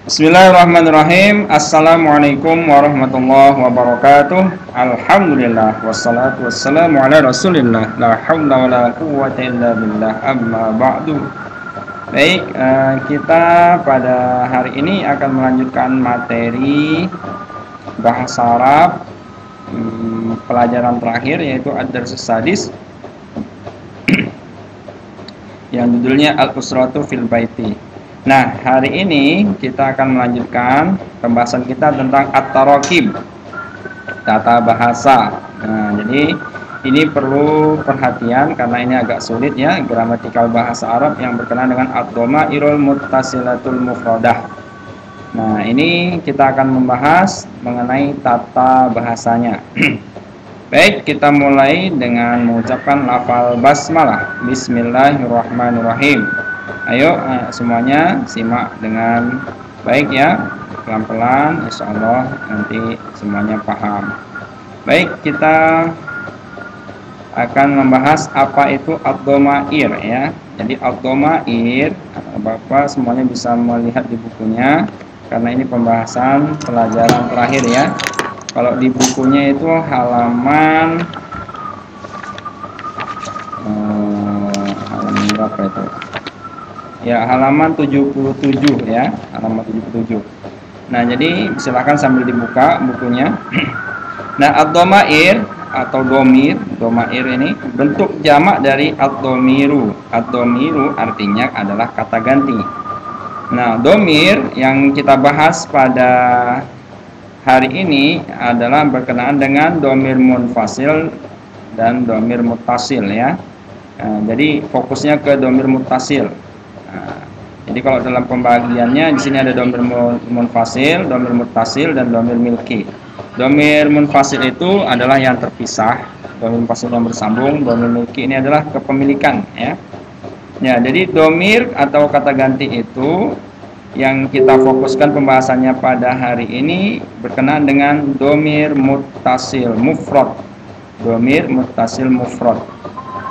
Bismillahirrahmanirrahim. Assalamualaikum warahmatullahi wabarakatuh. Alhamdulillah wassalatu wassalamu ala Rasulillah. La haula wala quwwata illa billah. Amma ba'du. Baik, kita pada hari ini akan melanjutkan materi bahasa Arab pelajaran terakhir, yaitu ad-darsus sadis yang judulnya Al-Usratu fil Baiti. Nah, hari ini kita akan melanjutkan pembahasan kita tentang at-tarakib, tata bahasa. Nah, jadi ini perlu perhatian karena ini agak sulit ya, gramatikal bahasa Arab yang berkenaan dengan ad-dhamairul muttasilatul mufradah. Nah, ini kita akan membahas mengenai tata bahasanya. Baik, kita mulai dengan mengucapkan lafal basmalah. Bismillahirrahmanirrahim. Ayo semuanya simak dengan baik ya, pelan-pelan, insya Allah nanti semuanya paham. Baik, kita akan membahas apa itu ad-dhamair ya. Jadi ad-dhamair, Bapak semuanya bisa melihat di bukunya karena ini pembahasan pelajaran terakhir ya. Kalau di bukunya itu halaman berapa itu? Ya, halaman 77 ya, halaman 77. Nah, jadi silakan sambil dibuka bukunya. Nah, ad-dhamair atau dhamair ini bentuk jamak dari ad-dhamiru. Ad-dhamiru artinya adalah kata ganti. Nah, dhamir yang kita bahas pada hari ini adalah berkenaan dengan dhamir munfasil dan dhamir muttasil ya. Nah, jadi fokusnya ke dhamir muttasil. Jadi kalau dalam pembagiannya di sini ada dhamir munfasil, dhamir muttasil dan dhamir milki. Dhamir munfasil itu adalah yang terpisah, dhamir munfasil yang bersambung, dhamir milki ini adalah kepemilikan ya. Ya, jadi dhamir atau kata ganti itu yang kita fokuskan pembahasannya pada hari ini berkenaan dengan dhamir muttasil mufrad. Dhamir muttasil mufrad.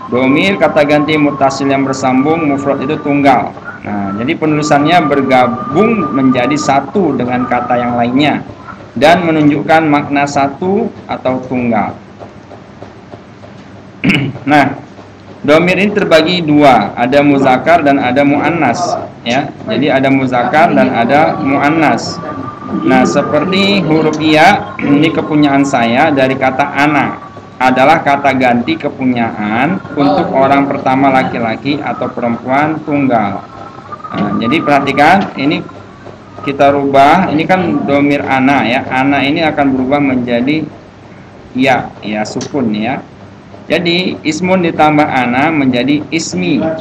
Dhamir kata ganti muttasil yang bersambung, mufrad itu tunggal. Nah, jadi penulisannya bergabung menjadi satu dengan kata yang lainnya dan menunjukkan makna satu atau tunggal. Nah, dhamir ini terbagi dua, ada muzakkar dan ada muannas ya. Jadi ada muzakkar dan ada muannas. Nah, seperti huruf ya, ini kepunyaan saya dari kata ana, adalah kata ganti kepunyaan untuk orang pertama laki-laki atau perempuan tunggal. Nah, jadi perhatikan, ini kita rubah, ini kan dhamir ana ya. Ana ini akan berubah menjadi ya sukun ya. Jadi ismun ditambah ana menjadi ismi. Nah,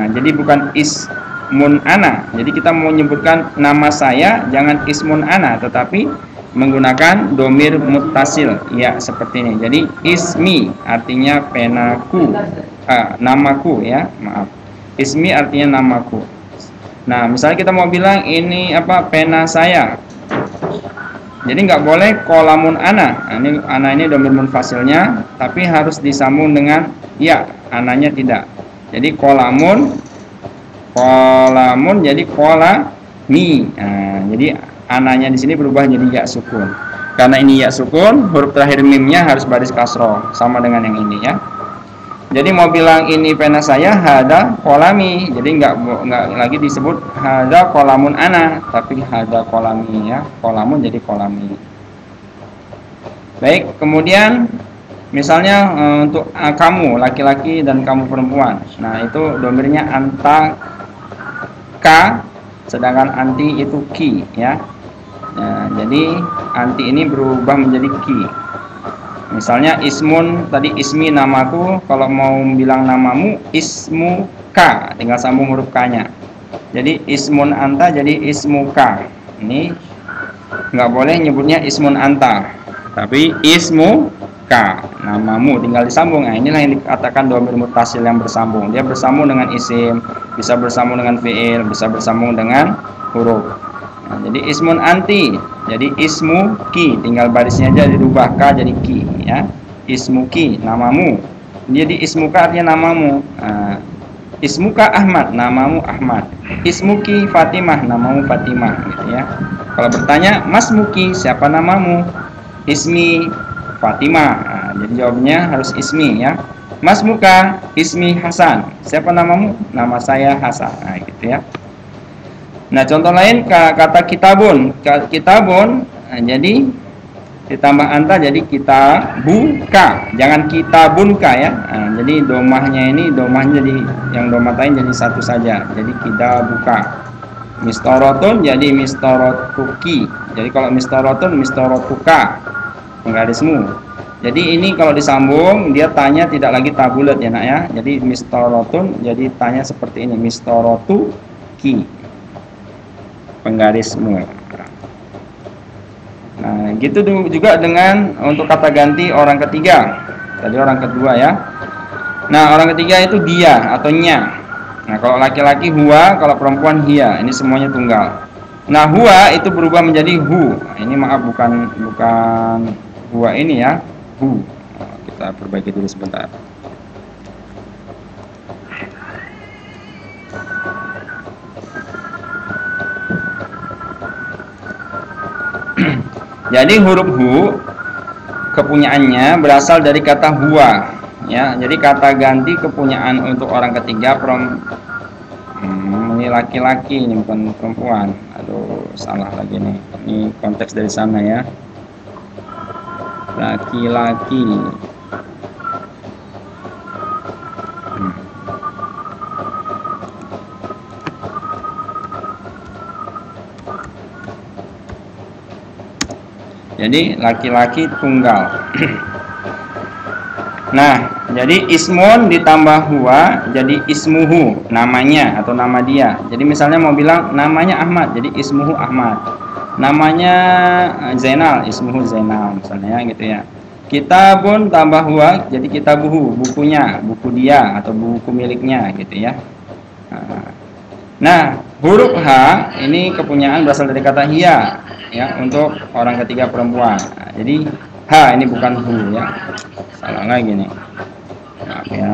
jadi bukan ismun ana. Jadi kita mau menyebutkan nama saya jangan ismun ana, tetapi menggunakan dhamir muttasil ya, seperti ini. Jadi ismi artinya penaku, namaku ya, maaf. Ismi artinya namaku. Nah, misalnya kita mau bilang ini apa, pena saya. Jadi nggak boleh kolamun ana. Nah, ini ana ini dhamir munfasilnya, tapi harus disambung dengan ya, ananya tidak. Jadi kolamun jadi kolami. Nah, jadi ananya di sini berubah jadi ya sukun. Karena ini ya sukun, huruf terakhir mimnya harus baris kasroh, sama dengan yang ini ya. Jadi mau bilang ini pena saya, hada kolami. Jadi nggak lagi disebut hada kolamun ana, tapi hada kolami ya. Kolamun jadi kolami. Baik, kemudian misalnya untuk kamu laki-laki dan kamu perempuan. Nah, itu dhamirnya anta ka, sedangkan anti itu ki ya. Nah, jadi anti ini berubah menjadi ki. Misalnya ismun, tadi ismi namaku, kalau mau bilang namamu ismu ka, tinggal sambung huruf k-nya. Jadi ismun anta jadi ismu ka. Ini nggak boleh nyebutnya ismun anta, tapi ismu ka, namamu, tinggal disambung. Nah, inilah yang dikatakan dhamir muttasil yang bersambung. Dia bersambung dengan isim, bisa bersambung dengan fiil, bisa bersambung dengan huruf. Nah, jadi ismun anti, jadi ismu ki, tinggal barisnya aja dirubah ka jadi ki ya. Ismu ki, namamu. Jadi ismu ka artinya namamu. Nah, Ismuka Ahmad, namamu Ahmad. Ismuki Fatimah, namamu Fatimah, gitu ya. Kalau bertanya, Mas Muki, siapa namamu? Ismi Fatimah. Nah, jadi jawabnya harus ismi ya. Mas Muka, ismi Hasan. Siapa namamu? Nama saya Hasan. Nah, gitu ya. Nah, contoh lain kata kitabun. Kitabun, nah, jadi ditambah anta jadi kita buka, jangan kita bunka ya. Nah, jadi domahnya ini domahnya jadi yang domatain jadi satu saja. Jadi kita buka. Mistorotun jadi mistorotuki. Jadi kalau mistorotun mistorotuka, penggarismu. Jadi ini kalau disambung dia tanya tidak lagi tabulat ya nak ya. Jadi mistorotun jadi tanya seperti ini, mistorotuki, penggarismu. Nah, gitu juga dengan untuk kata ganti orang ketiga. Tadi orang kedua ya. Nah, orang ketiga itu dia atau nya. Nah, kalau laki-laki huwa, kalau perempuan hiya. Ini semuanya tunggal. Nah, huwa itu berubah menjadi hu. Nah, ini maaf bukan huwa ini ya. Hu. Nah, kita perbaiki dulu sebentar. Jadi huruf hu kepunyaannya berasal dari kata huwa ya. Jadi kata ganti kepunyaan untuk orang ketiga ini laki-laki, ini bukan perempuan. Aduh, salah lagi nih. Ini konteks dari sana ya. Laki-laki. Jadi laki-laki tunggal. Nah, jadi ismun ditambah huwa jadi ismuhu, namanya atau nama dia. Jadi misalnya mau bilang namanya Ahmad, jadi ismuhu Ahmad. Namanya Zainal, ismuhu Zainal misalnya gitu ya. Kitabun tambah huwa jadi kitabuhu, bukunya, buku dia atau buku miliknya gitu ya. Nah, huruf H ini kepunyaan berasal dari kata hiya ya untuk orang ketiga perempuan. Nah, jadi H ini bukan hu ya. Salah lagi nih. Maaf ya.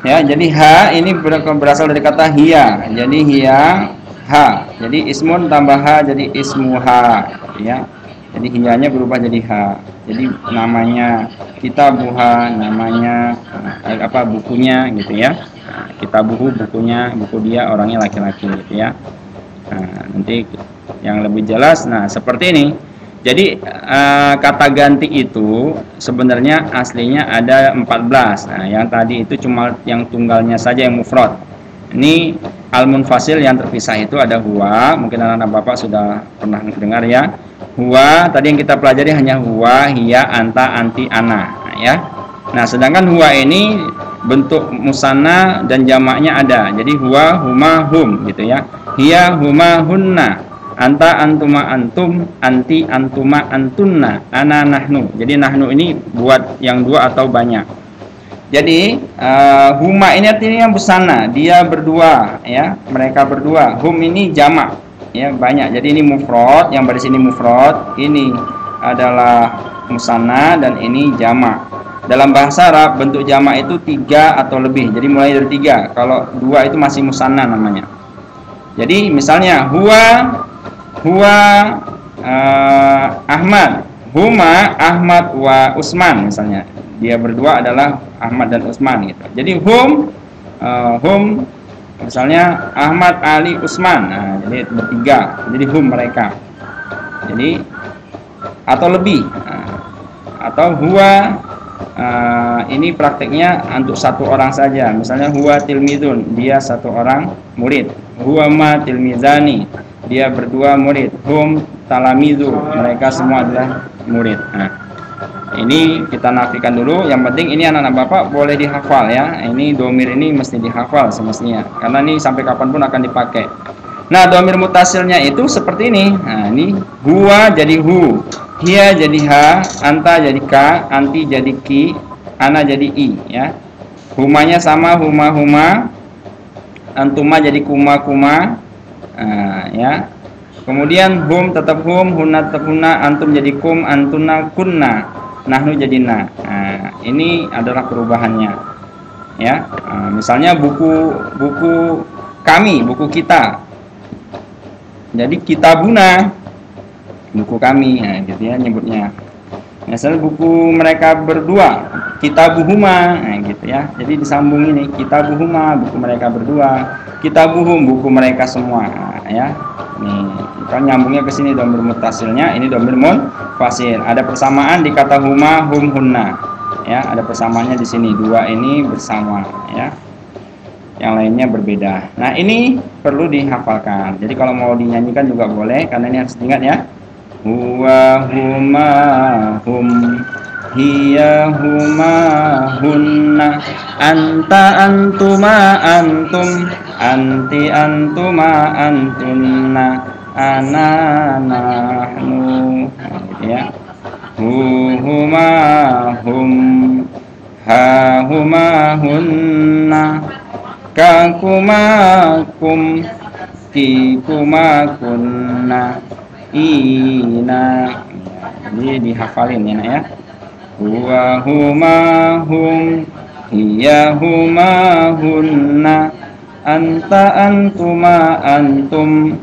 Ya, jadi H ini berasal dari kata hiya. Jadi hiya H. Jadi ismun tambah H jadi ismuha ya. Jadi hiyanya berubah jadi H. Jadi namanya kitabuha, namanya bukunya gitu ya. Nah, kitabuhu bukunya, buku dia orangnya laki-laki gitu ya. Nah, nanti yang lebih jelas nah seperti ini. Jadi kata ganti itu sebenarnya aslinya ada 14. Nah, yang tadi itu cuma yang tunggalnya saja yang mufrad. Ini al-munfasil yang terpisah itu ada huwa, mungkin anak-anak Bapak sudah pernah dengar ya. Huwa tadi yang kita pelajari hanya huwa, hiya, anta, anti, ana ya. Nah, sedangkan huwa ini bentuk musanna dan jamaknya ada. Jadi huwa, huma, hum gitu ya. Hiya, huma, hunna. Anta, antuma, antum, anti, antuma, antunna, ana, nahnu. Jadi nahnu ini buat yang dua atau banyak. Jadi huma ini artinya busana, dia berdua ya, mereka berdua. Hum ini jamak ya, banyak. Jadi ini mufrad, yang baris ini mufrad, ini adalah musanna dan ini jamak. Dalam bahasa Arab bentuk jamak itu 3 atau lebih. Jadi mulai dari 3. Kalau 2 itu masih musanna namanya. Jadi misalnya huwa Ahmad, huma Ahmad wa Usman misalnya. Dia berdua adalah Ahmad dan Utsman gitu. Jadi hum misalnya Ahmad, Ali, Utsman. Nah, jadi bertiga. Jadi hum mereka. Jadi atau lebih. Nah, atau huwa ini prakteknya untuk satu orang saja. Misalnya huwa tilmidun, dia satu orang murid. Huwa ma tilmizani, dia berdua murid. Hum talamizu, mereka semua adalah murid. Nah, ini kita nafikan dulu. Yang penting ini anak-anak Bapak boleh dihafal ya. Ini domir ini mesti dihafal semestinya, karena ini sampai kapanpun akan dipakai. Nah, domir mutasilnya itu seperti ini. Nah, ini huwa jadi hu, hiya jadi ha, anta jadi ka, anti jadi ki, ana jadi i ya. Humanya sama huma, antuma jadi kuma ya. Kemudian hum tetap hum, hunna tetap hunna, antum jadi kum, antuna kunna, nahnu jadi na. Nah, ini adalah perubahannya. Ya, misalnya buku kami, buku kita. Jadi kitabuna, buku kami, nah, gitu ya nyebutnya. Misalnya buku mereka berdua, kitabuhuma, nah, gitu ya. Jadi disambung ini, kitabuhuma, buku mereka berdua, kitabuhum, buku mereka semua, nah, ya. Nih, kan nyambungnya ke sini dhamir muttasilnya, ini dhamir munfasil. Ada persamaan di kata huma, hum, hunna. Ya, ada persamaannya di sini, dua ini bersama, ya. Yang lainnya berbeda. Nah, ini perlu dihafalkan. Jadi kalau mau dinyanyikan juga boleh, karena ini harus diingat ya. Huwa huma hum, hiya huma hunna, anta antuma antum, anti antuma antunna, ana nahnu, gitu ya. Huma hum, ha huma hunna, kakuma kum, kikuma kunna, ina. Jadi dihafalin ya, nak ya. Huwa huma hum, hiya huma hunna, anta antuma antum,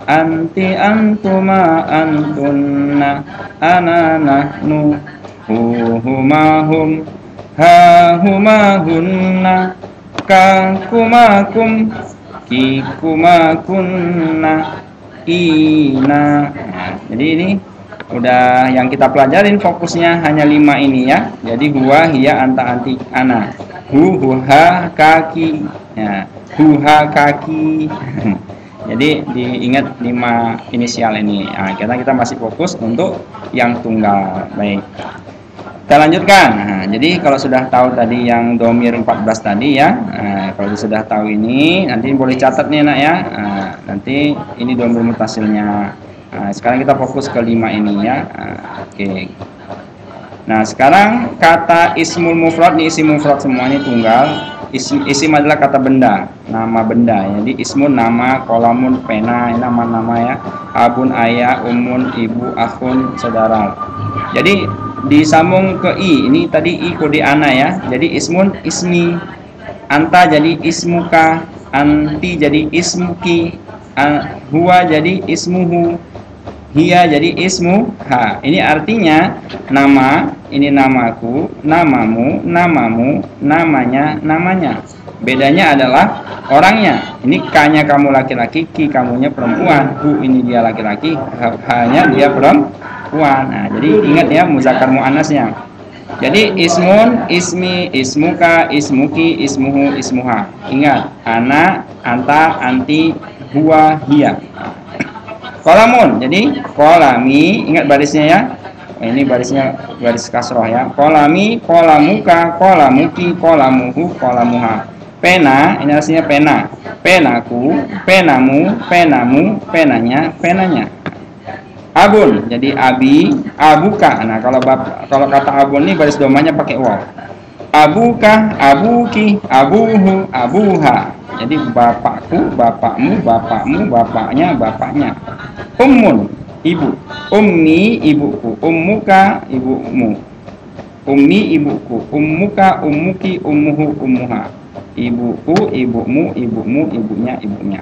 anti antuma antunna, ana nahnu. Huma hum, ha huma hunna, kakuma kum, kikuma kunna, ina. Nah, jadi ini udah yang kita pelajarin, fokusnya hanya 5 ini ya. Jadi huwa, hiya, anta, anti, ana. Huha, kaki. Ya, huha, kaki. Jadi diingat 5 inisial ini. Nah, kita masih fokus untuk yang tunggal. Baik. Kita lanjutkan. Nah, jadi kalau sudah tahu tadi yang domir 14 tadi ya, kalau sudah tahu ini, nanti boleh catat nih nak ya. Nanti ini domir mutasilnya. Sekarang kita fokus ke 5 ini ya. Oke. Nah, sekarang kata ismul mufrad nih, isim mufrad semuanya tunggal. Isim adalah kata benda, nama benda. Jadi ismun nama, kolamun pena, nama-nama ya. Abun ayah, umun ibu, akhun saudara. Jadi disambung ke i, ini tadi i kode ana ya. Jadi ismun ismi, anta jadi ismuka, anti jadi ismuki, huwa jadi ismuhu, hiya jadi ismuha. Ini artinya nama, ini namaku, namamu, namamu, namanya, namanya. Bedanya adalah orangnya. Ini k-nya kamu laki-laki, ki kamunya perempuan, hu ini dia laki-laki, h-nya dia perempuan. Nah, jadi ingat ya muzakkar muannasnya. Jadi ismun, ismi, ismuka, ismuki, ismuhu, ismuha. Ingat, ana, anta, anti, huwa, hiya. Kolamun, jadi kolami, ingat barisnya ya. Ini barisnya baris kasroh ya. Kolami, kolamuka, kolamuki, kolamuhu, kolamuha. Pena, ini artinya pena. Penaku, penamu, penamu, penanya, penanya. Abun, jadi abi, abuka. Nah, kalau kata abun ini baris domanya pakai waw. Abuka, abuki, abuhu, abuha. Jadi bapakku, bapakmu, bapakmu, bapaknya, bapaknya. Ummun, ibu. Ummi, ibuku. Ummuka, ibumu. Ummi, ibuku. Ummuka, ummuki, ummuhu, ummuha. Ibuku, ibumu, ibumu, ibunya, ibunya.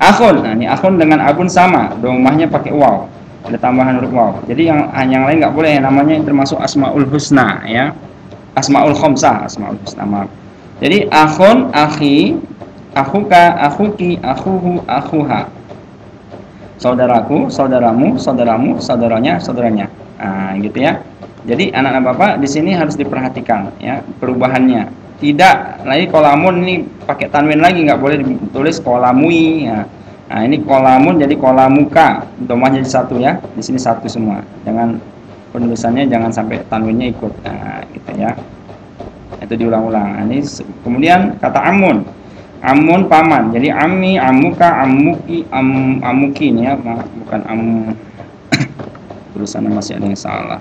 Akhun, nah ini akhun dengan abun sama, domahnya pakai waw. Ada tambahan huruf waw. Jadi yang lain nggak boleh, namanya termasuk asmaul husna ya. Asmaul khamsah, asmaul husna. Maaf. Jadi akhun, akhi, akhuka, akhuki, akhuhu, akhuha. Saudaraku, saudaramu, saudaramu, saudaranya, saudaranya. Nah, gitu ya. Jadi anak-anak Bapak di sini harus diperhatikan ya perubahannya. Tidak lagi kolamun ini pakai tanwin lagi, nggak boleh ditulis kolamui ya. Nah, ini kolamun jadi kolamuka, domahnya jadi satu ya. Di sini satu semua. Jangan penulisannya jangan sampai tanwinnya ikut. Nah, gitu ya. Itu diulang-ulang. Nah, ini kemudian kata amun. Amun paman. Jadi ammi, amuka, amuki, amuki ini ya, bukan am. Tulisannya masih ada yang salah.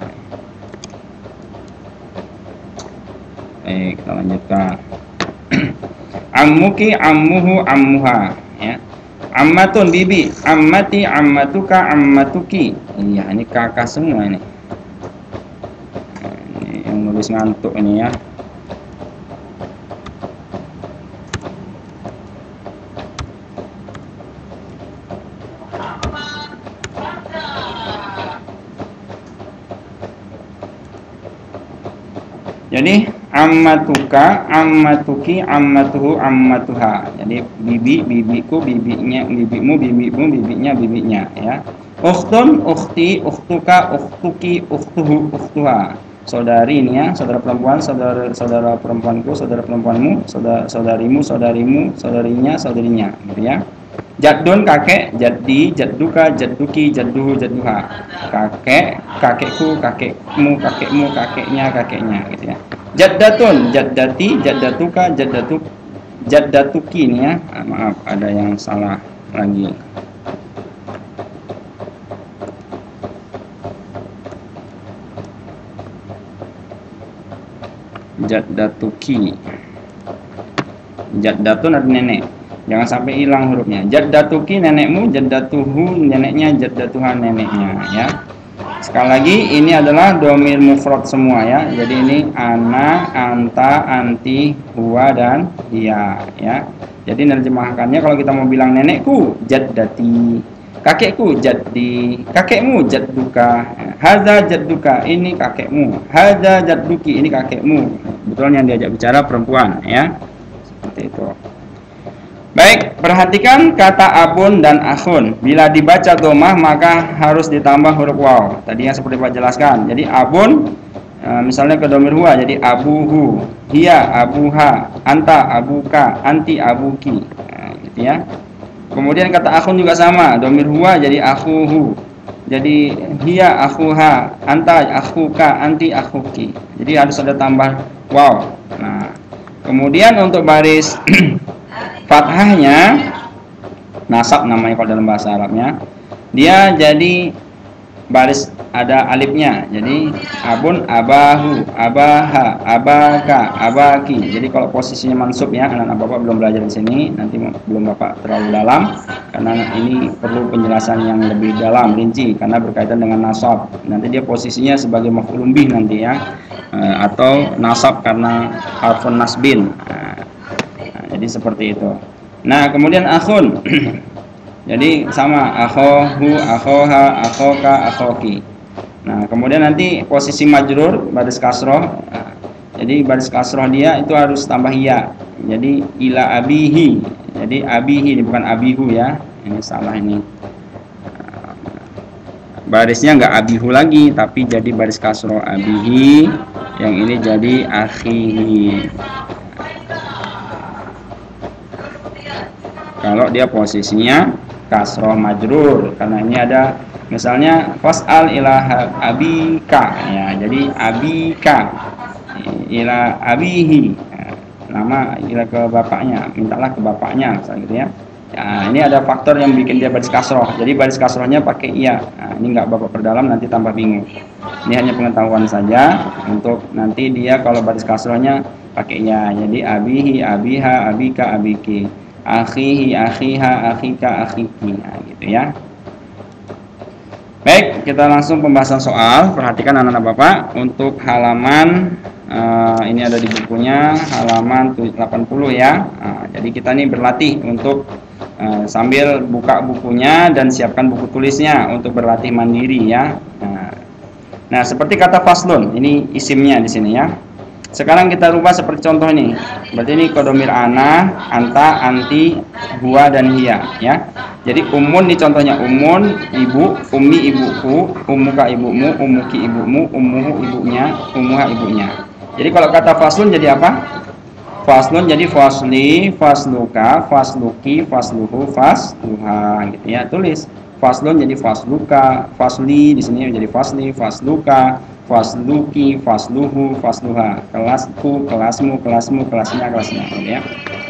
Baik, kita lanjutkan. Ammuki, ammuhu, ammuha ya. Ammatun bibi, ammati, ammatuka, ammatuki. Iya, ini kakak semua ini. Ini yang nulis ngantuk ini ya. Jadi ammatuka, ammatuki, ammatuhu, ammatuha. Jadi bibi, bibiku, bibinya, bibimu, bibimu, bibinya, bibinya ya. Ukhtun, ukhti, ukhtuka, ukhtuki, ukhtuhu, ukhtuha. Saudari ini ya, saudara perempuan, saudara perempuanku, saudara perempuanmu, saudarimu, saudarimu, saudarinya, saudarinya gitu ya. Jaddun kakek, jaddi, jadduka, jadduki, jadduhu, jadduha. Kakek, kakekku, kakekmu, kakekmu, kakeknya, kakeknya gitu ya. Jaddatun, jaddati, jaddatuka, jaddatuki ini ya. Maaf, ada yang salah lagi. Jaddatuki. Jaddatun ada nenek. Jangan sampai hilang hurufnya. Jaddatuki nenekmu, jaddatuhu neneknya, jaddatuhan neneknya ya. Sekali lagi ini adalah dhamir mufrad semua ya. Jadi ini ana, anta, anti, huwa dan dia ya. Jadi nerjemahkannya kalau kita mau bilang nenekku jaddati, kakekku jaddi, kakekmu jadduka, hadza jadduka ini kakekmu, hadza jadduki ini kakekmu. Betul yang diajak bicara perempuan ya. Seperti itu. Baik, perhatikan kata abun dan akhun. Bila dibaca dhammah maka harus ditambah huruf waw. Tadi yang seperti Pak jelaskan. Jadi abun misalnya ke dhamir huwa jadi abuhu, hiya abuha, anta abuka, anti abuki. Nah, gitu ya. Kemudian kata akhun juga sama, dhamir huwa jadi akhuhu. Jadi hiya akhuha, anta akhuka, anti akhuki. Jadi harus ada tambah waw. Nah, kemudian untuk baris fathahnya nasab namanya kalau dalam bahasa Arabnya, dia jadi baris ada alifnya. Jadi abun, abahu, abaha, abaka, abaki. Jadi kalau posisinya mansub ya, anak-anak Bapak belum belajar di sini, nanti belum Bapak terlalu dalam karena ini perlu penjelasan yang lebih dalam, rinci karena berkaitan dengan nasab. Nanti dia posisinya sebagai maf'ulun bih nanti ya. Atau nasab karena harfun nasbin. Jadi seperti itu. Nah, kemudian akhun. Jadi sama akhohu, akhoha, akhoka, akhoki. Nah, kemudian nanti posisi majrur baris kasroh. Jadi baris kasroh dia itu harus tambah ya. Jadi ila abihi. Jadi abihi ini bukan abihu ya. Ini salah ini. Barisnya enggak abihu lagi tapi jadi baris kasroh abihi. Yang ini jadi akhihi. Kalau dia posisinya kasroh majrur karena ini ada misalnya fas'al ila abika ya, jadi abika ila abihi nama ila ke bapaknya, mintalah ke bapaknya misalnya gitu ya. Nah, ini ada faktor yang bikin dia baris kasroh, jadi baris kasrohnya pakai iya. Nah, ini nggak Bapak perdalam nanti tambah bingung. Ini hanya pengetahuan saja untuk nanti dia kalau baris kasrohnya pakai iya, jadi abihi, abiha, abika, abiki, akhihi, akhiha, akhika, akhiki. Nah, gitu ya. Baik, kita langsung pembahasan soal. Perhatikan anak-anak Bapak untuk halaman ini ada di bukunya halaman 80 ya. Nah, jadi kita ini berlatih untuk sambil buka bukunya dan siapkan buku tulisnya untuk berlatih mandiri ya. Nah, seperti kata faslun, ini isimnya di sini ya. Sekarang kita rubah seperti contoh ini. Berarti ini kodomir ana, anta, anti, huwa dan hiya ya. Jadi umun di contohnya umun, ibu, ummi ibuku, umuka ibumu, umuki ibumu, umuhu ibunya, umuha ibunya. Jadi kalau kata faslun jadi apa? Faslun jadi fasli, fasluka, fasluki, fasluhu, fasluha gitu ya. Tulis faslun jadi fasluka, fasli di sini jadi fasli, fasluka, fasluki, fasluhu, fasluha. Kelasku, kelasmu, kelasmu, kelasnya, kelasnya gitu ya.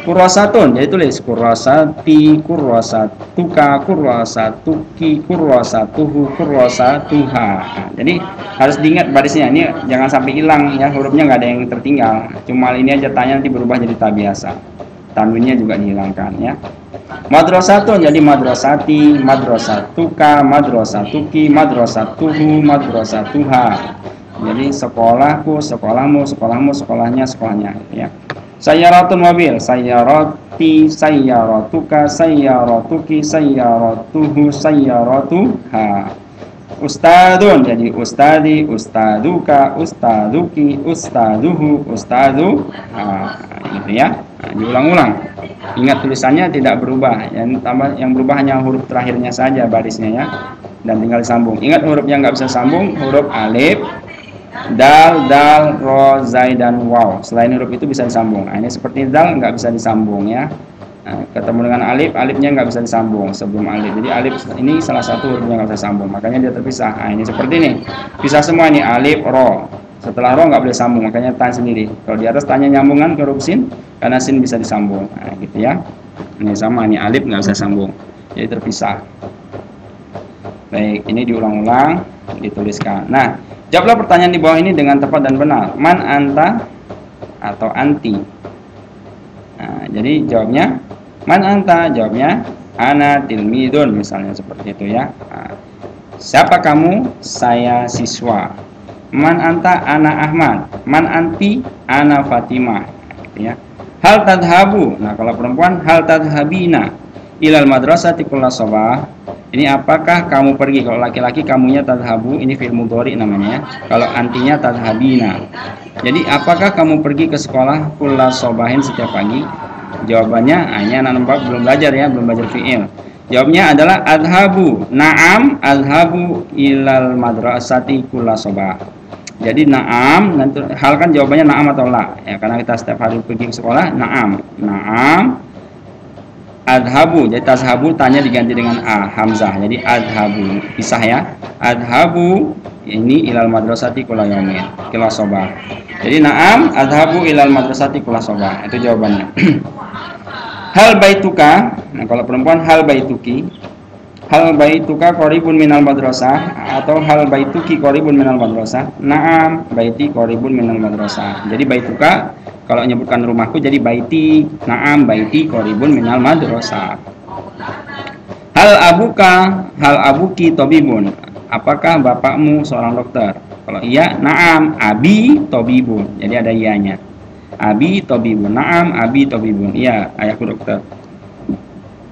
Kurrasatun jadi tulis kurrasati, kurrasatuka, kurrasatuki, kurrasatuhu, kurrasatuha. Nah, jadi harus diingat barisnya ini jangan sampai hilang ya, hurufnya nggak ada yang tertinggal. Cuma ini aja tanya nanti berubah jadi ta biasa. Tanwinnya juga dihilangkan ya. Madrasatun jadi madrasati, madrasatuka, madrasatuki, madrasatuhu, madrasatuha. Jadi sekolahku, sekolahmu, sekolahmu, sekolahnya, sekolahnya ya. Sayyaratun mobil, sayyarati, sayyaratuka, sayyaratuki, sayyaratuhu, sayyaratuha. Ustadun jadi ustadi, ustaduka, ustaduki, ustaduhu, ustaduha. Gitu ya. Nah, diulang-ulang. Ingat tulisannya tidak berubah, yang berubah hanya huruf terakhirnya saja barisnya ya, dan tinggal disambung. Ingat huruf yang nggak bisa sambung, huruf alif, dal, dal, ro, zai, dan waw. Selain huruf itu bisa disambung. Nah, ini seperti dal nggak bisa disambung ya. Nah, ketemu dengan alif, alifnya nggak bisa disambung sebelum alif. Jadi alif ini salah satu hurufnya nggak bisa sambung, makanya dia terpisah. Nah, ini seperti ini, pisah semua ini alif, ro. Setelah ro nggak boleh sambung, makanya tan sendiri. Kalau di atas tanya nyambungan ke huruf sin, karena sin bisa disambung. Nah, gitu ya. Ini sama, ini alif nggak bisa sambung, jadi terpisah. Baik, ini diulang-ulang, dituliskan. Nah, jawablah pertanyaan di bawah ini dengan tepat dan benar. Man anta atau anti. Nah, jadi jawabnya man anta, jawabnya ana tilmidun, misalnya seperti itu ya. Nah, siapa kamu? Saya siswa. Man anta, ana Ahmad. Man anti, ana Fatimah. Gitu ya. Hal tadhabu. Nah, kalau perempuan hal tadhabina ilal madrasati kulla sabah. Ini apakah kamu pergi? Kalau laki-laki kamunya tadhabu, ini fi'il mudhari namanya ya. Kalau antinya tadhabina. Jadi apakah kamu pergi ke sekolah kulla sabahin setiap pagi? Jawabannya hanya anak belum belajar ya, belum belajar fi'il. Jawabnya adalah adhabu. Na'am adhabu ilal madrasati kulla sabah. Jadi na'am, nanti hal kan jawabannya na'am atau la ya, karena kita setiap hari pergi ke sekolah. Na'am, na'am. Adhabu, jadi tashabu tanya diganti dengan a, hamzah. Jadi adhabu, pisah ya. Adhabu ini ilal madrasati kulla yaumin, kulla sabah. Jadi na'am adhabu ilal madrasati kulla sabah. Itu jawabannya. Hal baituka, nah kalau perempuan hal baituki. Hal baituka qoribun minal madrasah atau hal baituki qoribun minal madrasah. Na'am, baiti qoribun minal madrasah. Jadi baituka kalau menyebutkan rumahku jadi baiti. Na'am, baiti qoribun minal madrasah. Hal abuka, hal abuki tabibun. Apakah bapakmu seorang dokter? Kalau iya, na'am, abi tabibun. Jadi ada iyanya. Abi tabibun. Na'am, abi tabibun. Iya, ayahku dokter.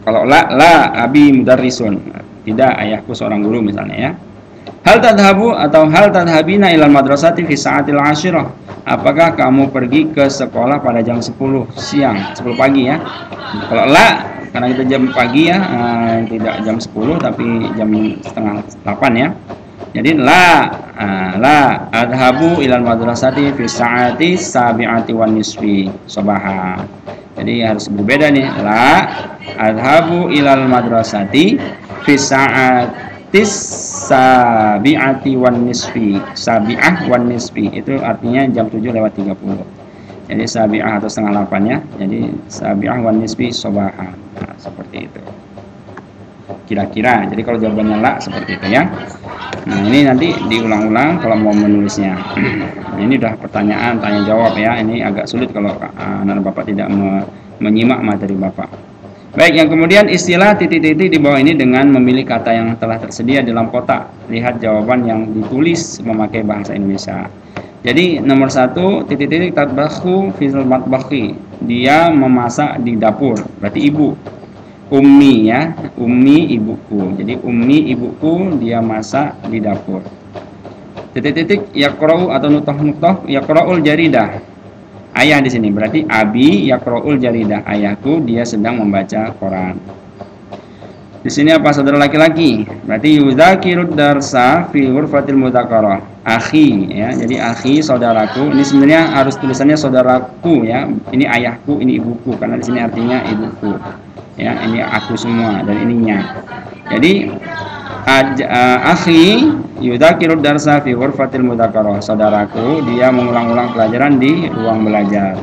Kalau la abi mudarrisun. Tidak, ayahku seorang guru misalnya ya. Hal tadhabu atau hal tadhabina ilal madrasati fi sa'atil 'ashirah. Apakah kamu pergi ke sekolah pada jam 10 siang, 10 pagi ya. Kalau la, karena kita jam pagi ya, tidak jam 10 tapi jam setengah 8 ya. Jadi la adhabu ilal madrasati fi sa'ati sabi'ati wan nisfi sabaha. Jadi harus berbeda nih. La adhabu ilal madrasati fi sa'atis sabi'ati wan nisfi. Sabi'ah wan nisfi itu artinya jam 7:30. Jadi sabi'ah atau setengah 8 ya. Jadi sabi'ah wan nisfi sabaha. Nah, seperti itu. Kira-kira. Jadi kalau jawabannya la seperti itu ya. Nah, ini nanti diulang-ulang kalau mau menulisnya. Nah, ini udah pertanyaan tanya jawab ya. Ini agak sulit kalau anak Bapak tidak menyimak materi Bapak. Baik, yang kemudian istilah titik-titik di bawah ini dengan memilih kata yang telah tersedia dalam kotak. Lihat jawaban yang ditulis memakai bahasa Indonesia. Jadi nomor 1 titik-titik tatbakhu fil matbakhi. Dia memasak di dapur. Berarti ibu. Ummi ya, ummi ibuku. Jadi ummi ibuku dia masak di dapur. Titik-titik yaqra'u atau nutoh yaqra'ul jaridah. Ayah di sini berarti abi yaqra'ul jaridah. Ayahku dia sedang membaca koran. Di sini apa saudara laki-laki? Berarti yudzakirud darsa fi ghurfatil mudzakarah. Akhi ya. Jadi akhi saudaraku. Ini sebenarnya harus tulisannya saudaraku ya. Ini ayahku, ini ibuku karena di sini artinya ibuku. Ya, ini aku semua dan ininya. Jadi akhi yudzakirud darsa fi ghurfatil mudzakarah. Saudaraku dia mengulang-ulang pelajaran di ruang belajar.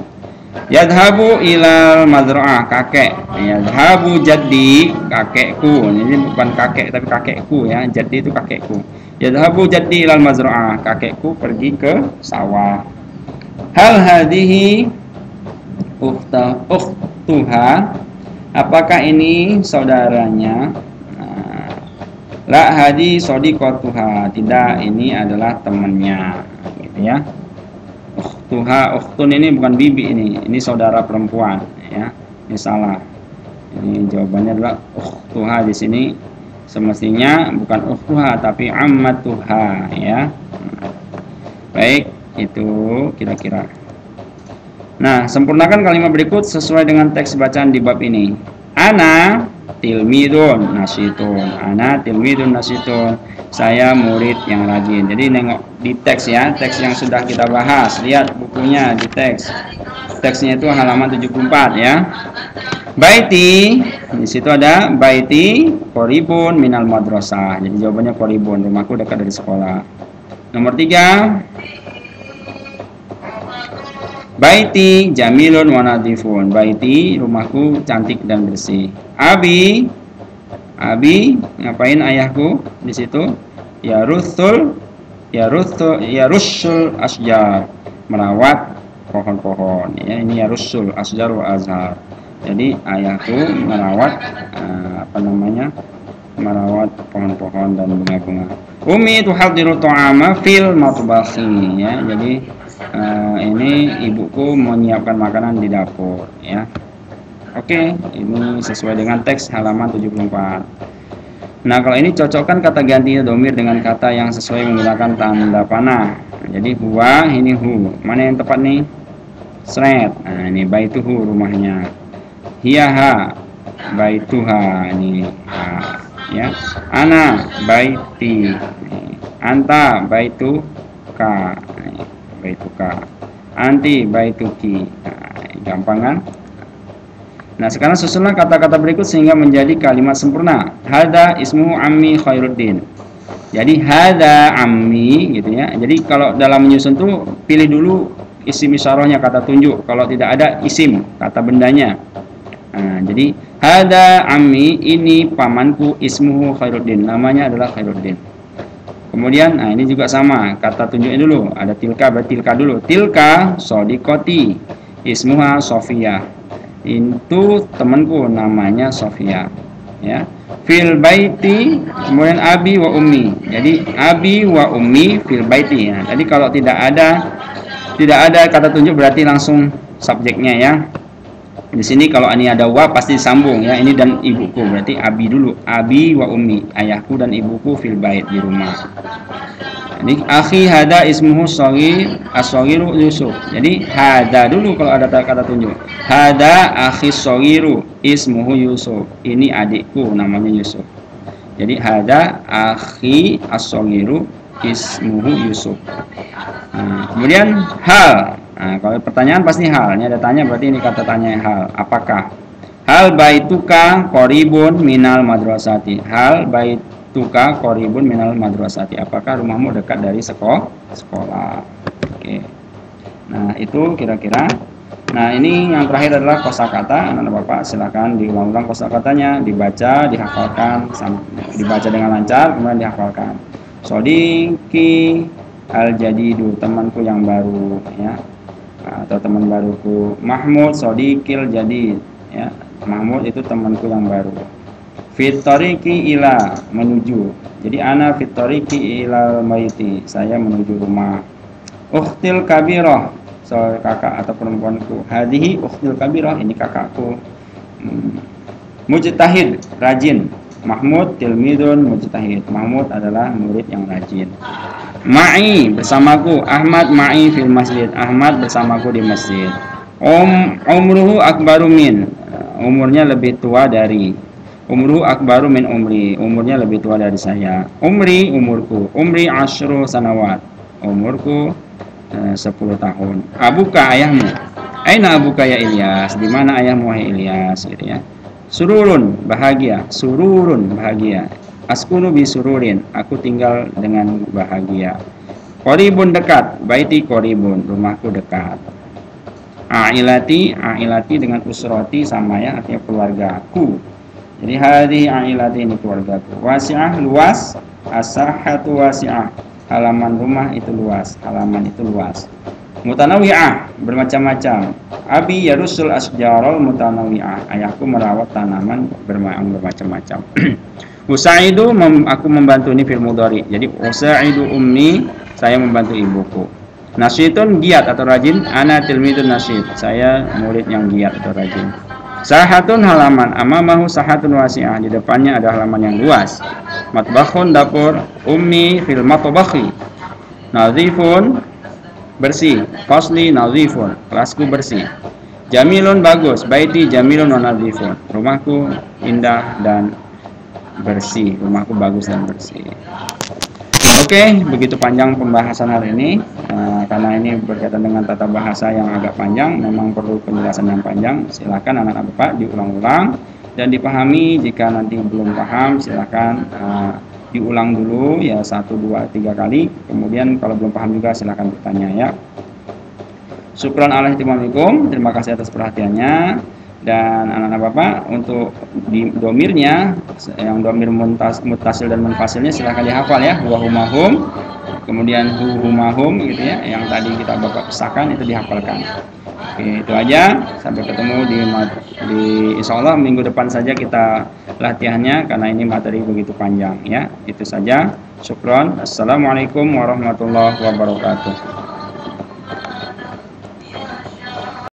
Yadhabu ilal mazra'ah, kakek. Yadhabu jaddi, kakekku. Ini bukan kakek tapi kakekku ya. Jaddi itu kakekku. Yadhabu jaddi ilal mazra'ah, kakekku pergi ke sawah. Hal hadhihi ukhtuha Apakah ini saudaranya? Nah, la hadi sodiqatuha. Tidak, ini adalah temannya, gitu ya. Ukhtuha, ukhtun ini bukan bibi ini saudara perempuan, ya. Ini salah. Ini jawabannya adalah ukhtuha di sini. Semestinya bukan ukhtuha tapi ammatuha, ya. Baik, itu kira-kira. Nah, sempurnakan kalimat berikut sesuai dengan teks bacaan di bab ini. Ana tilmidun nasyitun. Ana tilmidun nasyitun. Saya murid yang rajin. Jadi nengok di teks ya, teks yang sudah kita bahas. Lihat bukunya di teks. Teksnya itu halaman 74 ya. Baiti, di situ ada baiti qoribun minal madrasah. Jadi jawabannya qoribun, rumahku dekat dari sekolah. Nomor 3, baiti jamilun wa nadhifun. Baiti, rumahku cantik dan bersih. Abi ngapain ayahku di situ? Ya rusul asjar, merawat pohon-pohon. Ya, ini ya rusul asjar wa azhar. Jadi ayahku merawat merawat pohon-pohon dan bunga-bunga. Umi tuhadiru ta'ama fil matbakhi, ya. Jadi ini ibuku menyiapkan makanan di dapur, ya. Oke, ini sesuai dengan teks halaman 74. Nah, kalau ini cocokkan kata ganti domir dengan kata yang sesuai menggunakan tanda panah. Jadi huwa, ini hu. Mana yang tepat nih? Sret. Nah, ini baituhu, rumahnya. Hiyaha, baituha, ini ya. Ana baiti, anta baituka, baituka. Anti baituki. Nah, gampang kan? Nah, sekarang susunlah kata-kata berikut sehingga menjadi kalimat sempurna. Hada ismu ammi Khairuddin. Jadi hada ammi gitu ya. Jadi kalau dalam menyusun tuh pilih dulu isim isyarahnya, kata tunjuk. Kalau tidak ada isim, kata bendanya. Nah, jadi hada ammi, ini pamanku, ismuhu Khairuddin, namanya adalah Khairuddin. Kemudian, nah ini juga sama, kata tunjuknya dulu. Ada tilka, berarti tilka dulu. Tilka sodiqoti, ismuha Sofia. Itu temanku, namanya Sofia. Ya. Fil baiti, kemudian abi wa ummi. Jadi abi wa ummi fil baiti. Ya. Jadi kalau tidak ada kata tunjuk berarti langsung subjeknya ya. Di sini kalau ini ada wa pasti disambung ya. Ini dan ibuku, berarti abi dulu. Abi wa ummi, ayahku dan ibuku fil bait, di rumah. Jadi akhi hada ismuhu shaghir, as-shaghiru Yusuf. Jadi hada dulu kalau ada kata tunjuk. Hada akhi shaghiru ismuhu Yusuf. Ini adikku, namanya Yusuf. Jadi hada akhi as-shaghiru ismuhu Yusuf. Nah, kemudian hal. Nah, kalau pertanyaan pasti hal. Ini ada tanya, berarti ini kata tanya hal. Apakah? Hal baituka qoribun minal madrasati. Hal baituka qoribun minal madrasati. Apakah rumahmu dekat dari sekolah? Oke. Nah, itu kira-kira. Nah, ini yang terakhir adalah kosakata. Anak-anak Bapak silakan diulang-ulang kosakatanya, dibaca, dihafalkan, dibaca dengan lancar, kemudian dihafalkan. Sodiki al-jadidu, temanku yang baru, ya. Atau teman baruku. Mahmud sodikil jadid, ya. Mahmud itu temanku yang baru. Fitoriki ila, menuju. Jadi ana fitoriki ilal maiti, saya menuju rumah. Ukhtil kabirah, so kakak atau perempuanku. Hadihi ukhtil kabirah, ini kakakku. Mujtahid, rajin. Mahmud tilmidun mujtahid. Mahmud adalah murid yang rajin. Ma'i, bersamaku. Ahmad ma'i fil masjid. Ahmad bersamaku di masjid. Umruhu akbaru min, umurnya lebih tua dari. Umruhu akbaru min umri, umurnya lebih tua dari saya. Umri, umurku. Umri asyru sanawat, umurku 10 tahun. Abuka, ayahmu. Aina abuka ya Ilyas, di mana ayahmu wahai Ilyas, gitu ya. Sururun, bahagia. Sururun, bahagia. Askunu bi sururin, aku tinggal dengan bahagia. Qoribun, dekat. Baiti qoribun, rumahku dekat. Ailati, ailati dengan usroti sama ya, artinya keluargaku. Jadi hadhi ailati, ini keluargaku. Wasi'ah, luas. As-sahhatu wasi'ah, halaman rumah itu luas, halaman itu luas. Mutanawi'ah, bermacam-macam. Abi yarusul asjarul mutanawi'ah. Ayahku merawat tanaman bermacam-macam. Usaidu, aku membantu ini fil mudhari. Jadi usaidu ummi, saya membantu ibuku. Nasyitun, giat atau rajin. Ana tilmidun nasyit, saya murid yang giat atau rajin. Sahatun, halaman. Amamahu sahatun wasi'ah, di depannya ada halaman yang luas. Matbakhun, dapur. Ummi fil matbakhi. Nadhifun, bersih. Fasli nadhifun, kelasku bersih. Jamilun, bagus. Baiti jamilun wa nadhifun, rumahku indah dan bersih. Rumahku bagus dan bersih. Oke, begitu panjang pembahasan hari ini. Karena ini berkaitan dengan tata bahasa yang agak panjang, memang perlu penjelasan yang panjang. Silakan anak-anak Bapak diulang-ulang dan dipahami. Jika nanti belum paham, silakan diulang dulu ya 1, 2, 3 kali. Kemudian kalau belum paham juga silakan bertanya ya. Syukran ala ihtimamikum, terima kasih atas perhatiannya. Dan anak-anak Bapak, untuk di domirnya, yang domir muttasil dan munfasilnya silahkan dihafal ya. Wahumahum, kemudian humahum gitu ya, yang tadi kita Bapak pisahkan itu dihafalkan. Oke, itu aja. Sampai ketemu di insya Allah minggu depan saja kita latihannya, karena ini materi begitu panjang ya. Itu saja. Syukron. Assalamualaikum warahmatullahi wabarakatuh.